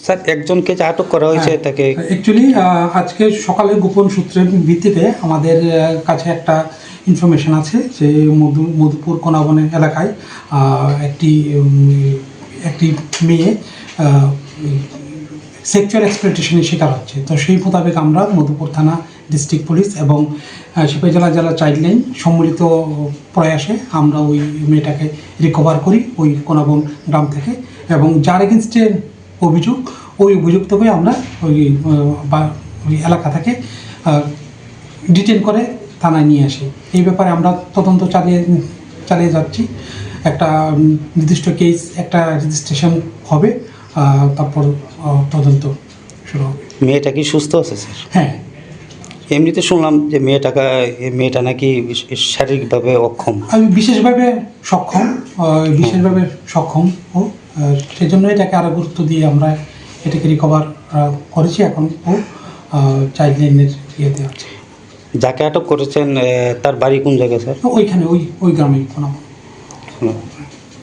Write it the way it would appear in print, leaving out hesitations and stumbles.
Sir একজনকে যে আটক করা হয়েছে তাকে অ্যাকচুয়ালি আজকে সকালে গোপন সূত্রের ভিত্তিতে আমাদের কাছে একটা ইনফরমেশন আছে যে মধুপুর কোনাবনের এলাকায় একটি মেয়ে সেক্সুয়াল এক্সপ্লয়টেশনের শিকার হচ্ছে। তো সেই মোতাবেক আমরা মধুপুর থানা, ডিস্ট্রিক্ট পুলিশ এবং সিপাহীজলা জেলা চাইল্ডলাইন সম্মিলিত প্রয়াসে আমরা ওই মেয়েটাকে রিকভার করি ওই কোনাবন গ্রাম থেকে, এবং যার এগেনস্টে অভিযোগ ওই অভিযুক্তকে আমরা ওই এলাকা থেকে ডিটেন করে থানায় নিয়ে আসি। এই ব্যাপারে আমরা তদন্ত চালিয়ে যাচ্ছি। একটা নির্দিষ্ট কেস একটা রেজিস্ট্রেশন হবে, তারপর তদন্ত শুরু হবে। মেয়েটা কি সুস্থ আছে স্যার? হ্যাঁ, এমনিতে শুনলাম যে মেয়েটা নাকি শারীরিকভাবে অক্ষম। আমি বিশেষভাবে সক্ষম ও সেই জন্য এটাকে আরও গুরুত্ব দিয়ে আমরা এটাকে রিকভার করেছি। এখন ও চাইল্ড লাইনের ইয়েতে আছে। যাকে আটক করেছেন তার বাড়ি কোন জায়গায় স্যার? ওইখানে ওই গ্রামে কোনো